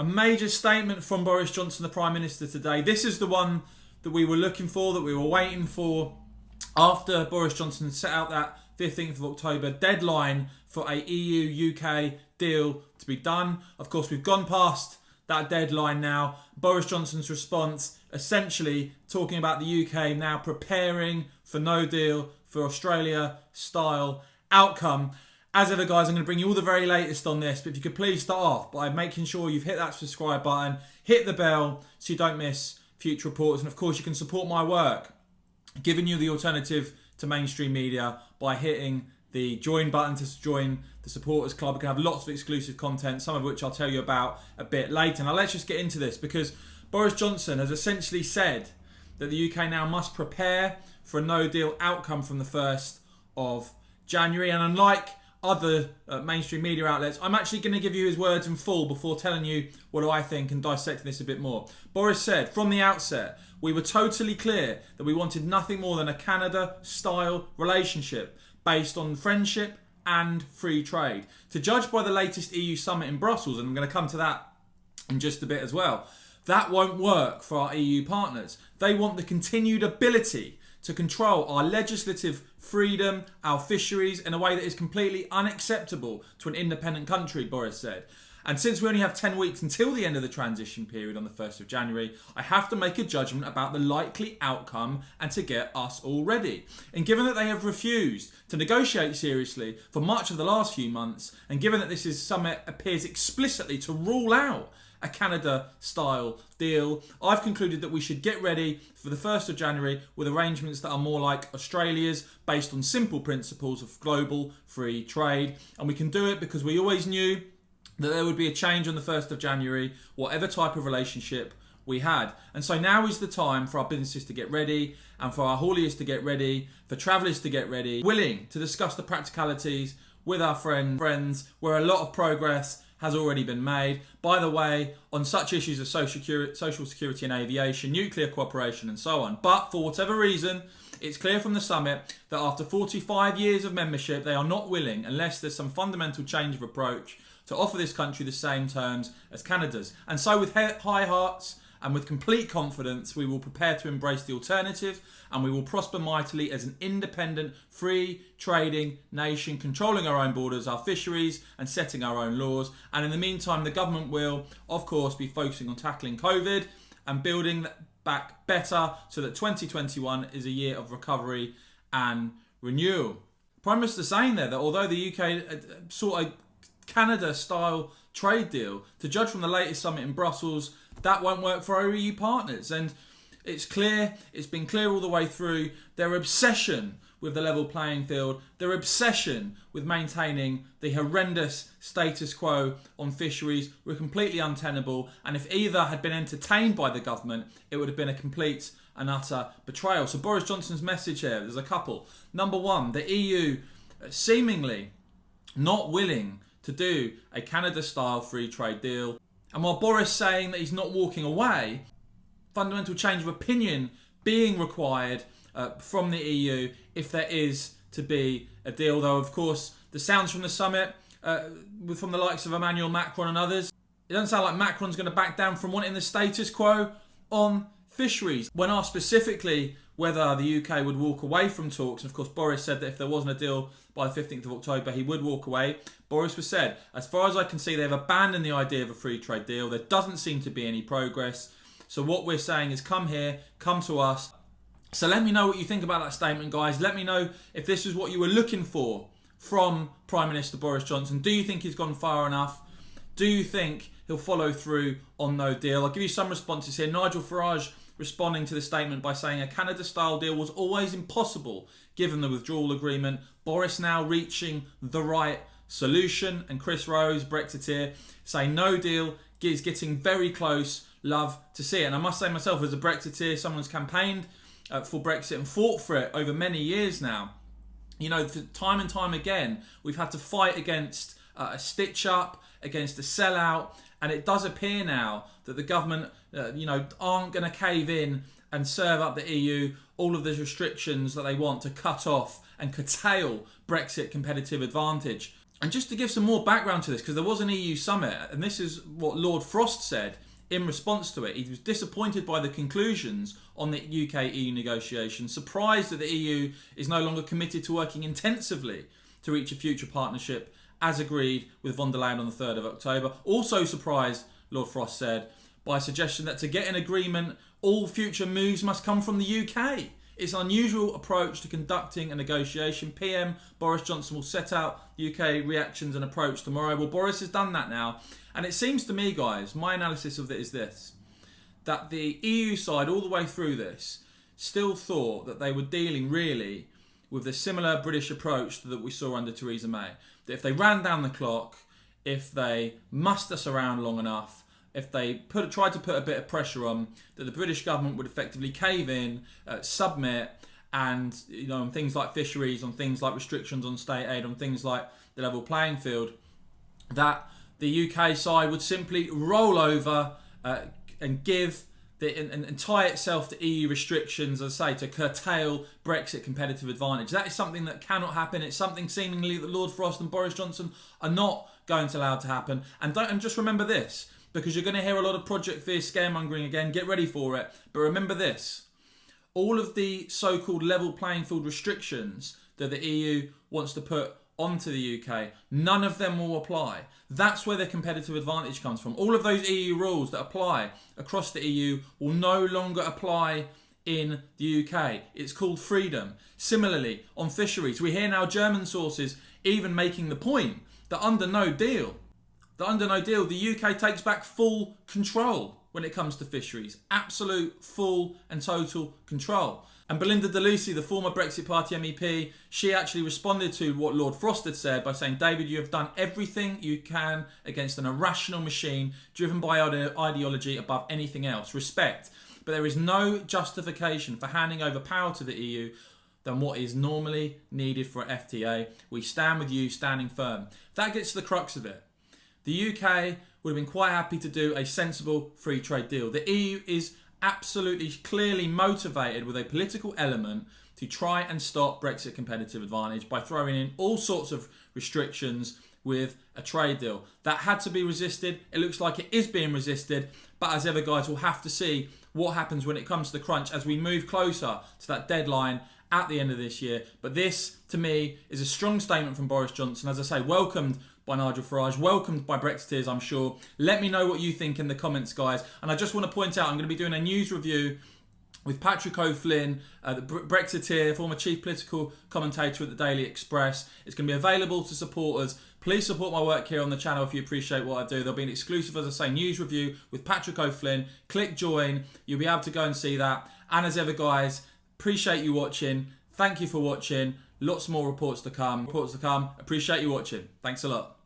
A major statement from Boris Johnson, the Prime Minister, today. This is the one that we were looking for, that we were waiting for, after Boris Johnson set out that 15th of October deadline for a EU-UK deal to be done. Of course, we've gone past that deadline now. Boris Johnson's response, essentially talking about the UK now preparing for no deal, for Australia-style outcome. As ever, guys, I'm going to bring you all the very latest on this, but if you could please start off by making sure you've hit that subscribe button, hit the bell so you don't miss future reports, and of course you can support my work, giving you the alternative to mainstream media by hitting the join button to join the supporters club. We can have lots of exclusive content, some of which I'll tell you about a bit later. Now let's just get into this, because Boris Johnson has essentially said that the UK now must prepare for a no-deal outcome from the 1st of January. And unlike other mainstream media outlets, I'm actually going to give you his words in full before telling you what I think and dissecting this a bit more. Boris said, from the outset, we were totally clear that we wanted nothing more than a Canada-style relationship based on friendship and free trade. To judge by the latest EU summit in Brussels, and I'm going to come to that in just a bit as well, that won't work for our EU partners. They want the continued ability to control our legislative freedom, our fisheries, in a way that is completely unacceptable to an independent country, Boris said. And since we only have 10 weeks until the end of the transition period on the 1st of January, I have to make a judgment about the likely outcome and to get us all ready. And given that they have refused to negotiate seriously for much of the last few months, and given that this summit appears explicitly to rule out a Canada-style deal, I've concluded that we should get ready for the 1st of January with arrangements that are more like Australia's, based on simple principles of global free trade. And we can do it because we always knew that there would be a change on the 1st of January, whatever type of relationship we had. And so now is the time for our businesses to get ready, and for our hauliers to get ready, for travellers to get ready, willing to discuss the practicalities with our friends, where a lot of progress has already been made. By the way, on such issues as social security and aviation, nuclear cooperation and so on. But for whatever reason, it's clear from the summit that after 45 years of membership, they are not willing, unless there's some fundamental change of approach, to offer this country the same terms as Canada's. And so with high hearts and with complete confidence, we will prepare to embrace the alternative, and we will prosper mightily as an independent, free trading nation, controlling our own borders, our fisheries, and setting our own laws. And in the meantime, the government will, of course, be focusing on tackling COVID and building back better, so that 2021 is a year of recovery and renewal. Prime Minister saying there that although the UK sought a Canada-style trade deal, to judge from the latest summit in Brussels, that won't work for our EU partners. And it's clear, it's been clear all the way through, their obsession with the level playing field, their obsession with maintaining the horrendous status quo on fisheries were completely untenable. And if either had been entertained by the government, it would have been a complete and utter betrayal. So Boris Johnson's message here, there's a couple. Number one, the EU seemingly not willing to do a Canada-style free trade deal. And while Boris saying that he's not walking away, fundamental change of opinion being required from the EU if there is to be a deal. Though, of course, the sounds from the summit, from the likes of Emmanuel Macron and others, it doesn't sound like Macron's going to back down from wanting the status quo on fisheries. When asked specifically whether the UK would walk away from talks, and of course Boris said that if there wasn't a deal by the 15th of October, he would walk away. Boris was said, as far as I can see, they've abandoned the idea of a free trade deal. There doesn't seem to be any progress. So what we're saying is come here, come to us. So let me know what you think about that statement, guys. Let me know if this is what you were looking for from Prime Minister Boris Johnson. Do you think he's gone far enough? Do you think he'll follow through on no deal? I'll give you some responses here. Nigel Farage responding to the statement by saying a Canada-style deal was always impossible given the withdrawal agreement. Boris now reaching the right solution. And Chris Rose, Brexiteer, saying no deal is getting very close. Love to see it. And I must say myself, as a Brexiteer, someone who's campaigned for Brexit and fought for it over many years now, you know, time and time again, we've had to fight against a stitch-up, against a sellout, and it does appear now that the government, aren't going to cave in and serve up the EU all of the restrictions that they want to cut off and curtail Brexit competitive advantage. And just to give some more background to this, because there was an EU summit, and this is what Lord Frost said in response to it. He was disappointed by the conclusions on the UK-EU negotiations, surprised that the EU is no longer committed to working intensively to reach a future partnership as agreed with von der Leyen on the 3rd of October. Also surprised, Lord Frost said, by a suggestion that to get an agreement, all future moves must come from the UK. It's an unusual approach to conducting a negotiation. PM Boris Johnson will set out the UK reactions and approach tomorrow. Well, Boris has done that now. And it seems to me, guys, my analysis of it is this, that the EU side, all the way through this, still thought that they were dealing really with the similar British approach that we saw under Theresa May. That if they ran down the clock, if they mussed us around long enough, if they tried to put a bit of pressure on, that the British government would effectively cave in, submit, and on things like fisheries, on things like restrictions on state aid, on things like the level playing field, that the UK side would simply roll over and give and tie itself to EU restrictions, as I say, to curtail Brexit competitive advantage. That is something that cannot happen. It's something seemingly that Lord Frost and Boris Johnson are not going to allow to happen. And just remember this, because you're going to hear a lot of Project Fear scaremongering again. Get ready for it. But remember this. All of the so-called level playing field restrictions that the EU wants to put onto the UK, none of them will apply. That's where the competitive advantage comes from. All of those EU rules that apply across the EU will no longer apply in the UK. It's called freedom. Similarly, on fisheries, we hear now German sources even making the point that under no deal, the UK takes back full control when it comes to fisheries. Absolute, full and total control. And Belinda Delucy, the former Brexit Party MEP, she actually responded to what Lord Frost had said by saying, David, you have done everything you can against an irrational machine driven by ideology above anything else. Respect. But there is no justification for handing over power to the EU than what is normally needed for FTA. We stand with you, standing firm. That gets to the crux of it. The UK would have been quite happy to do a sensible free trade deal. The EU is absolutely clearly motivated with a political element to try and stop Brexit competitive advantage by throwing in all sorts of restrictions with a trade deal. That had to be resisted. It looks like it is being resisted. But as ever, guys, we'll have to see what happens when it comes to the crunch as we move closer to that deadline at the end of this year. But this, to me, is a strong statement from Boris Johnson. As I say, welcomed by Nigel Farage, welcomed by Brexiteers, I'm sure. Let me know what you think in the comments, guys. And I just want to point out, I'm going to be doing a news review with Patrick O'Flynn, the Brexiteer, former chief political commentator at the Daily Express. It's going to be available to supporters. Please support my work here on the channel if you appreciate what I do. There'll be an exclusive, as I say, news review with Patrick O'Flynn. Click join. You'll be able to go and see that. And as ever, guys, appreciate you watching. Thank you for watching. Lots more reports to come. Appreciate you watching. Thanks a lot.